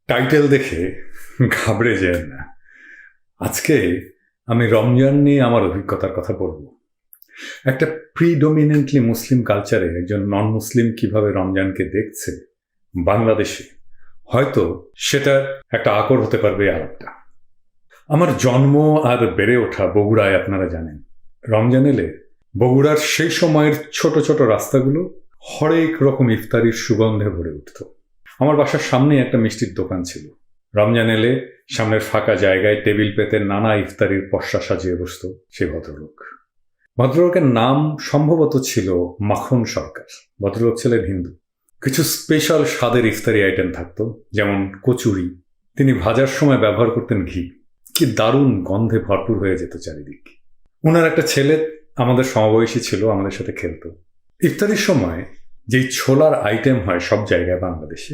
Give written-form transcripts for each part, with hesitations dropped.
Title দেখে ঘাবড়ে যেন না। আজকে আমি রমজান নিয়ে আমার অভিজ্ঞতার কথা বলবো। একটা প্রিডোমিনেন্টলি মুসলিম কালচারে একজন নন মুসলিম কিভাবে রমজানকে দেখছে বাংলাদেশে, হয়তো সেটা একটা আকর হতে পারবে আরেকটা। আমার জন্ম আর বেড়ে ওঠা বগুড়ায়, আপনারা জানেন রমজান এলে বগুড়ার সেই সময়ের ছোট ছোট রাস্তাগুলো হরেক রকম ইফতারির সুগন্ধে ভরে উঠত। আমার বাসার সামনে একটা মিষ্টির দোকান ছিল। রমজান এলে সামনের ফাঁকা জায়গায় টেবিল পেতে নানা ইফতারির পসরা সাজিয়ে বসত সেই ভদ্রলোক। ভদ্রলোকের নাম সম্ভবত ছিল মাখন সরকার। ভদ্রলোক ছিলেন হিন্দু। কিছু স্পেশাল স্বাদের ইফতারি আইটেম থাকতো, যেমন কচুরি। তিনি ভাজার সময় ব্যবহার করতেন ঘি। কি দারুণ গন্ধে ভরপুর হয়ে যেত চারিদিক। ওনার একটা ছেলে আমাদের সমবয়সী ছিল, আমাদের সাথে খেলতো। ইফতারির সময় যেই ছোলার আইটেম হয় সব জায়গায় বাংলাদেশে,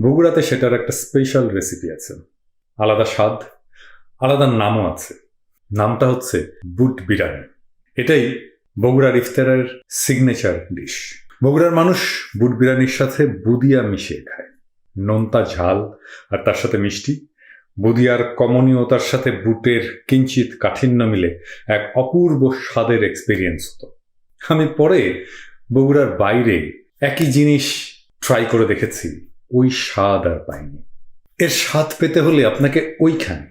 বগুড়াতে সেটার একটা স্পেশাল রেসিপি আছে, আলাদা স্বাদ, আলাদা নামও আছে। নামটা হচ্ছে বুট বিরিয়ানি। এটাই বগুড়ার ইফতারের সিগনেচার ডিশ। বগুড়ার মানুষ বুট বিরিয়ানির সাথে বুদিয়া মিশিয়ে খায়। নোনতা ঝাল আর তার সাথে মিষ্টি, বুদিয়ার কমনীয়তার সাথে বুটের কিঞ্চিত কাঠিন্য মিলে এক অপূর্ব স্বাদের এক্সপিরিয়েন্স হতো। আমি পরে বগুড়ার বাইরে একই জিনিস ট্রাই করে দেখেছি, ওই স্বাদ আর পাইনি। এর স্বাদ পেতে হলে আপনাকে ওইখানে,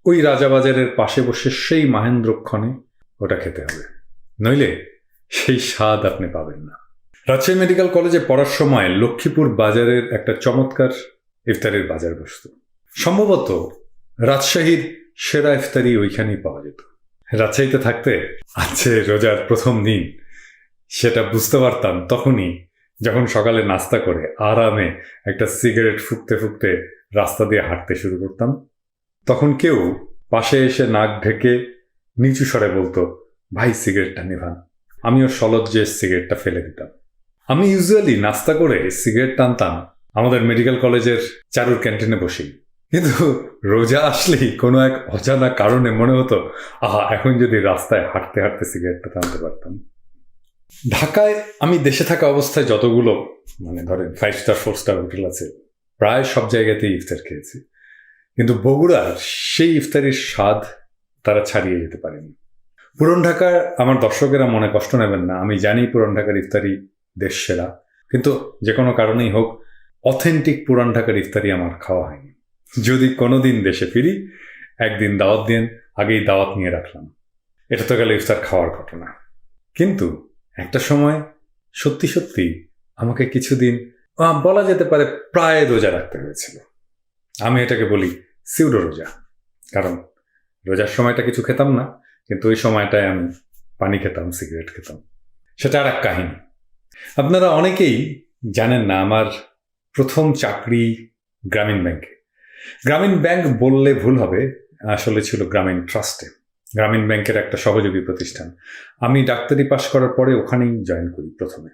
ওই রাজাবাজারের পাশে বসে সেই মাহেন্দ্রক্ষণে ওটা খেতে হবে, নইলে সেই স্বাদ আপনি পাবেন না। রাজশাহী মেডিকেল কলেজে পড়ার সময় লক্ষ্মীপুর বাজারের একটা চমৎকার ইফতারির বাজার বসত। সম্ভবত রাজশাহীর সেরা ইফতারি ওইখানেই পাওয়া যেত। রাজশাহীতে থাকতে আছে রোজার প্রথম দিন সেটা বুঝতে পারতাম তখনই, যখন সকালে নাস্তা করে আরামে একটা সিগারেট ফুঁকতে ফুঁকতে রাস্তা দিয়ে হাঁটতে শুরু করতাম। তখন কেউ পাশে এসে নাক ঢেকে নিচু স্বরে বলতো, ভাই সিগারেটটা নিভান। আমিও সলজ্জে সিগারেটটা ফেলে দিতাম। আমি ইউজুয়ালি নাস্তা করে সিগারেট টানতাম আমাদের মেডিকেল কলেজের চারুর ক্যান্টিনে বসেই। কিন্তু রোজা আসলেই কোনো এক অজানা কারণে মনে হতো, আহা, এখন যদি রাস্তায় হাঁটতে হাঁটতে সিগারেটটা টানতে পারতাম। ঢাকায় আমি দেশে থাকা অবস্থায় যতগুলো ধরেন 5 স্টার 4 স্টার হোটেল আছে, প্রায় সব জায়গাতেই ইফতার খেয়েছি। কিন্তু বগুড়ার সেই ইফতারির স্বাদ তারা ছাড়িয়ে যেতে পারেনি। পুরান ঢাকার আমার দর্শকেরা মনে কষ্ট নেবেন না, আমি জানি পুরান ঢাকার ইফতারি দেশ সেরা, কিন্তু যে কোনো কারণেই হোক অথেন্টিক পুরান ঢাকার ইফতারি আমার খাওয়া হয়নি। যদি কোনোদিন দেশে ফিরি, একদিন দাওয়াত দিন, আগেই দাওয়াত নিয়ে রাখলাম। এটা তো গেল ইফতার খাওয়ার ঘটনা। কিন্তু একটা সময় সত্যি সত্যি আমাকে কিছুদিন বলা যেতে পারে প্রায় রোজা রাখতে হয়েছিল। আমি এটাকে বলি সিউডো রোজা, কারণ রোজার সময়টা কিছু খেতাম না, কিন্তু ওই সময়টায় আমি পানি খেতাম, সিগারেট খেতাম। সেটা আর এক কাহিনী। আপনারা অনেকেই জানেন না, আমার প্রথম চাকরি গ্রামীণ ব্যাংকে। গ্রামীণ ব্যাংক বললে ভুল হবে, আসলে ছিল গ্রামীণ ট্রাস্টে। গ্রামীণ ব্যাংকের একটা সহযোগী প্রতিষ্ঠান। আমি ডাক্তারি পাশ করার পরে ওখানেই জয়েন করি প্রথমে,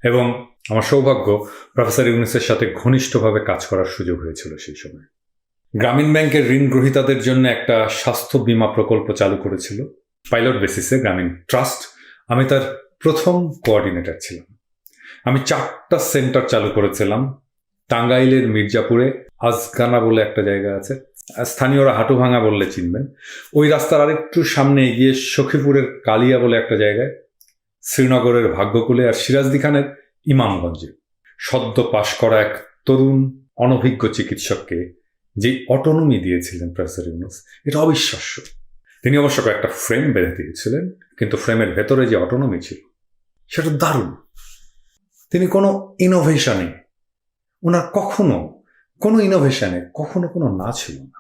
এবং আমার সৌভাগ্য প্রফেসর ইউনূসের সাথে ঘনিষ্ঠভাবে কাজ করার সুযোগ হয়েছিল সেই সময়। গ্রামীণ ব্যাংকের ঋণ গ্রহীতাদের জন্য একটা স্বাস্থ্য বীমা প্রকল্প চালু করেছিল পাইলট বেসিসে গ্রামীণ ট্রাস্ট। আমি তার প্রথম কোঅর্ডিনেটর ছিলাম। আমি 4টা সেন্টার চালু করেছিলাম। টাঙ্গাইলের মির্জাপুরে আজগানা বলে একটা জায়গা আছে, স্থানীয়রা হাটুভাঙা বললে চিনবেন। ওই রাস্তার আরেকটু সামনে এগিয়ে সখীপুরের কালিয়া বলে একটা জায়গায়, শ্রীনগরের ভাগ্যকুলে, আর সিরাজদি খানের ইমামগঞ্জে। সদ্য পাশ করা এক তরুণ অনভিজ্ঞ চিকিৎসককে যে অটোনমি দিয়েছিলেন প্রফেসর ইউনূস, এটা অবিশ্বাস্য। তিনি অবশ্য একটা ফ্রেম বেঁধে দিয়েছিলেন, কিন্তু ফ্রেমের ভেতরে যে অটোনমি ছিল সেটা দারুণ। তিনি কোনো ইনোভেশনে, ওনার কখনো কোনো ইনোভেশনে কখনো কোনো না ছিল না।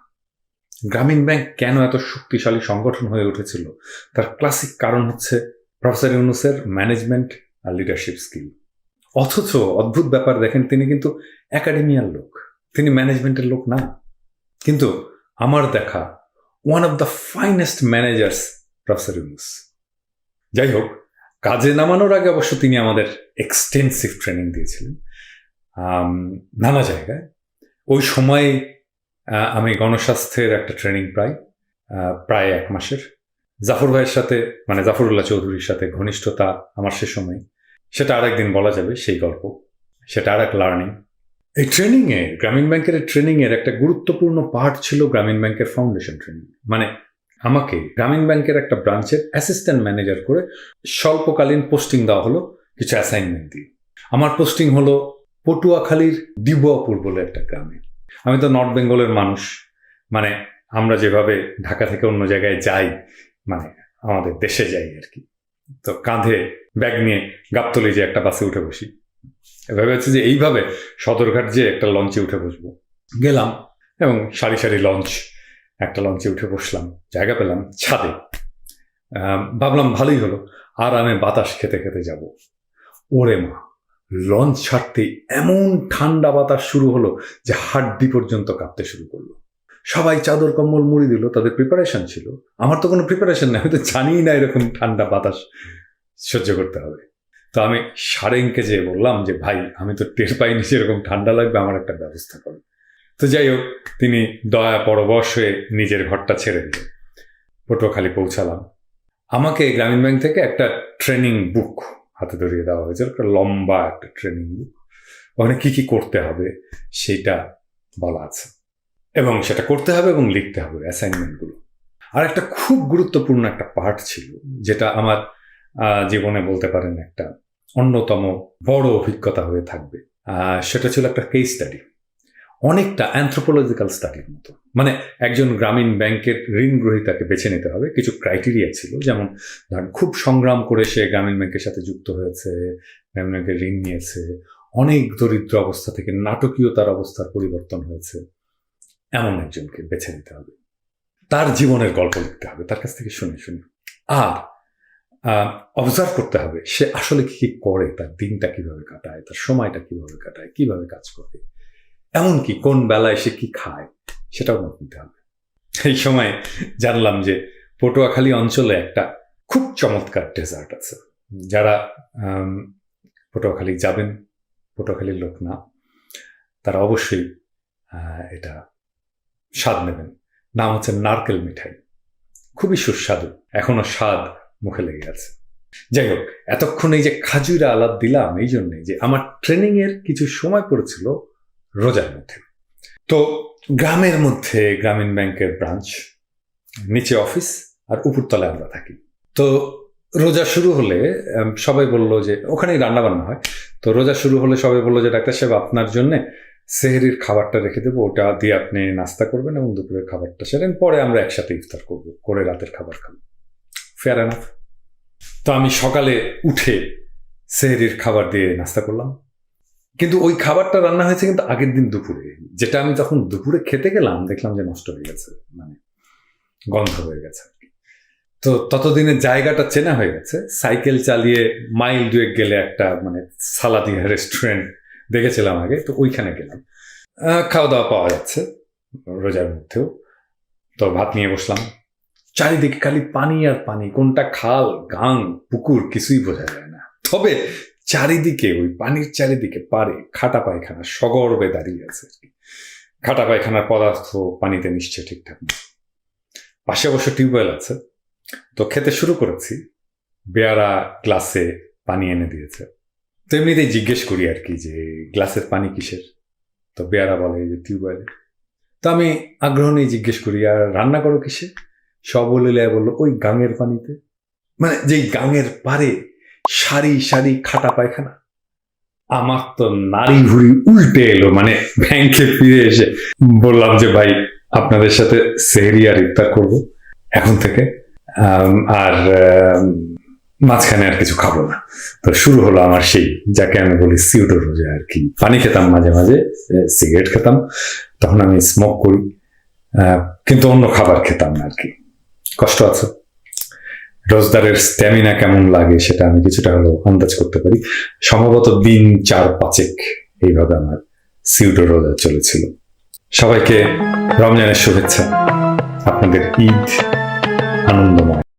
গ্রামীণ ব্যাংক কেন এত শক্তিশালী সংগঠন হয়ে উঠেছিল, তার ক্লাসিক কারণ হচ্ছে প্রফেসর ইউনূসের ম্যানেজমেন্ট আর লিডারশিপ স্কিল। অথচ অদ্ভুত ব্যাপার দেখেন, তিনি কিন্তু একাডেমিয়ার লোক, তিনি ম্যানেজমেন্টের লোক না। কিন্তু আমার দেখা one of the finest managers professor Yunus. যাই হোক, কাজে নামানোর আগে অবশ্য তিনি আমাদের এক্সটেন্সিভ ট্রেনিং দিয়েছিলেন নানা জায়গায়। ওই সময়ে আমি গণস্বাস্থ্যের একটা ট্রেনিং প্রায় 1 মাসের। জাফর ভাইয়ের সাথে, জাফরুল্লাহ চৌধুরীর সাথে ঘনিষ্ঠতা আমার সে সময়, সেটা আরেকদিন বলা যাবে সেই গল্প, সেটা আর এক লার্নিং। এই ট্রেনিংয়ে, গ্রামীণ ব্যাংকের ট্রেনিংয়ের একটা গুরুত্বপূর্ণ পার্ট ছিল গ্রামীণ ব্যাংকের ফাউন্ডেশন ট্রেনিং। মানে আমাকে গ্রামীণ ব্যাংকের একটা ব্রাঞ্চের অ্যাসিস্ট্যান্ট ম্যানেজার করে স্বল্পকালীন পোস্টিং দেওয়া হলো কিছু অ্যাসাইনমেন্ট দিয়ে। আমার পোস্টিং হলো পটুয়াখালীর দিবুয়াপুর বলে একটা গ্রামে। আমি তো নর্থ বেঙ্গলের মানুষ, মানে আমরা যেভাবে ঢাকা থেকে অন্য জায়গায় যাই, মানে আমাদের দেশে যাই আর কি, তো কাঁধে ব্যাগ নিয়ে গাবতলী যে একটা বাসে উঠে বসি, এভাবে হচ্ছে যে এইভাবে সদরঘাট যে একটা লঞ্চে উঠে বসবো। গেলাম এবং সারি সারি লঞ্চ, একটা লঞ্চে উঠে বসলাম, জায়গা পেলাম ছাদে। ভাবলাম ভালোই হলো, আর আমি বাতাস খেতে খেতে যাব। ওরে মা, লঞ্চ ছাড়তে এমন ঠান্ডা বাতাস শুরু হলো যে হাড্ডি পর্যন্ত কাঁপতে শুরু করলো। সবাই চাদর কম্বল মুড়ি দিল, তাদের প্রিপারেশন ছিল। আমার তো কোনো প্রিপারেশন নেই, আমি তো জানিই না এরকম ঠান্ডা বাতাস সহ্য করতে হবে। তো আমি সারেংকে যেয়ে বললাম যে ভাই, আমি তো টের পাইনি যে এরকম ঠান্ডা লাগবে, আমার একটা ব্যবস্থা করো। তো যাই হোক, তিনি দয়া পরবশ হয়ে নিজের ঘরটা ছেড়ে দিল। পটুয়াখালী পৌঁছালাম। আমাকে গ্রামীণ ব্যাংক থেকে একটা ট্রেনিং বুক হাতে ধরিয়ে দেওয়া হয়েছে, একটা লম্বা একটা ট্রেনিং বুক। ওখানে কি কি করতে হবে সেটা বলা আছে, এবং সেটা করতে হবে এবং লিখতে হবে অ্যাসাইনমেন্টগুলো। আর একটা খুব গুরুত্বপূর্ণ একটা পার্ট ছিল, যেটা আমার জীবনে বলতে পারেন একটা অন্যতম বড় অভিজ্ঞতা হয়ে থাকবে। সেটা ছিল একটা কেস স্টাডি, অনেকটা অ্যানথ্রোপোলজিক্যাল স্টাডির মতো। মানে একজন গ্রামীণ ব্যাংকের ঋণ গ্রহীতাকে বেছে নিতে হবে, কিছু ক্রাইটেরিয়া ছিল, যেমন ধরেন খুব সংগ্রাম করে সে গ্রামীণ ব্যাংকের সাথে যুক্ত হয়েছে, গ্রামীণ ব্যাংকের ঋণ নিয়েছে, অনেক দরিদ্র অবস্থা থেকে নাটকীয়তার অবস্থার পরিবর্তন হয়েছে, এমন একজনকে বেছে নিতে হবে। তার জীবনের গল্প লিখতে হবে, তার কাছ থেকে শুনে শুনে। আর অবজার্ভ করতে হবে সে আসলে কি কি করে, তার দিনটা কিভাবে কাটায়, তার সময়টা কিভাবে কাটায়, কিভাবে কাজ করে, এমনকি কোন বেলায় সে কি খায়, সেটাও নোট নিতে হবে। এই সময় জানলাম যে পটুয়াখালী অঞ্চলে একটা খুব চমৎকার ডেজার্ট আছে। যারা পটুয়াখালী যাবেন, পটুয়াখালীর লোক না, তারা অবশ্যই এটা স্বাদ নেবেন। নাম হচ্ছে নারকেল মিঠাই, খুবই সুস্বাদু, এখনো স্বাদ মুখে লেগে আছে। যাই হোক, এতক্ষণ এই যে খাজুরা আলাপ দিলাম এই জন্যে যে আমার ট্রেনিং এর কিছু সময় পড়েছিল রোজার মধ্যে। তো গ্রামের মধ্যে গ্রামীণ ব্যাংকের ব্রাঞ্চ, নিচে অফিস আর উপরতলায় আমরা থাকি। তো রোজা শুরু হলে সবাই বলল যে, ওখানেই রান্না বান্না হয়, তো রোজা শুরু হলে সবাই বললো যে ডাক্তার সাহেব, আপনার জন্য সেহরির খাবারটা রেখে দেবো, ওটা দিয়ে আপনি নাস্তা করবেন এবং দুপুরের খাবারটা সেরেন, পরে আমরা একসাথে ইফতার করবো, করে রাতের খাবার খাবো। Fair enough. তো আমি সকালে উঠে সেহরির খাবার দিয়ে নাস্তা করলাম, কিন্তু ওই খাবারটা রান্না হয়েছে কিন্তু আগের দিন দুপুরে, যেটা আমি তখন দুপুরে খেতে গেলাম দেখলাম যে নষ্ট হয়ে গেছে, মানে গন্ধ হয়ে গেছে আর কি। তো ততদিনে জায়গাটা চেনা হয়ে গেছে, সাইকেল চালিয়ে মাইল 2 গেলে একটা মানে সালাদিয়া রেস্টুরেন্ট দেখেছিলাম আগে, তো ওইখানে গেলাম। খাওয়া দাওয়া পাওয়া যাচ্ছে রোজার মধ্যেও। তো ভাত নিয়ে বসলাম, চারিদিকে খালি পানি আর পানি, কোনটা খাল গাং পুকুর কিছুই বোঝা যায় না। তবে চারিদিকে ওই পানির চারিদিকে পারে খাটা পায়খানা সগর্বে দাঁড়িয়ে আছে। খাটা পায়খানার পদার্থ পানিতে মিশছে ঠিকঠাক না। পাশে অবশ্য টিউবওয়েল আছে। তো খেতে শুরু করেছি, বেয়ারা গ্লাসে পানি এনে দিয়েছে। তো এমনিতেই জিজ্ঞেস করি আর কি যে গ্লাসের পানি কিসের, তো বেয়ারা বলে যে টিউবওয়েলে। তো আমি আগ্রহ নিয়ে জিজ্ঞেস করি, আর রান্না করো কিসে? সব বলে বললো ওই গাঙের পানিতে। মানে যেই গাঙের পারে সারি সারি খাটা পায়খানা। আমার তো নাড়ি ভুড়ি উল্টে এলো, মানে ব্যাংকে ফিরে এসে বললাম যে ভাই, আপনাদের সাথে সেহরি আর ইফতার করবো এখন থেকে, আর মাঝখানে আর কিছু খাবো না। তো শুরু হলো আমার সেই, যাকে আমি বলি সিউডো রোজা আর কি। পানি খেতাম মাঝে মাঝে, সিগারেট খেতাম, তখন আমি স্মোক করি, কিন্তু অন্য খাবার খেতাম না আর কি। কষ্ট আছে। রোজদারের স্ট্যামিনা কেমন লাগে সেটা আমি কিছুটা হলেও আন্দাজ করতে পারি। সম্ভবত দিন 4-5 এইভাবে আমার সিউডো রোজা চলেছিল। সবাইকে রমজানের শুভেচ্ছা, আপনাদের ঈদ আনন্দময়।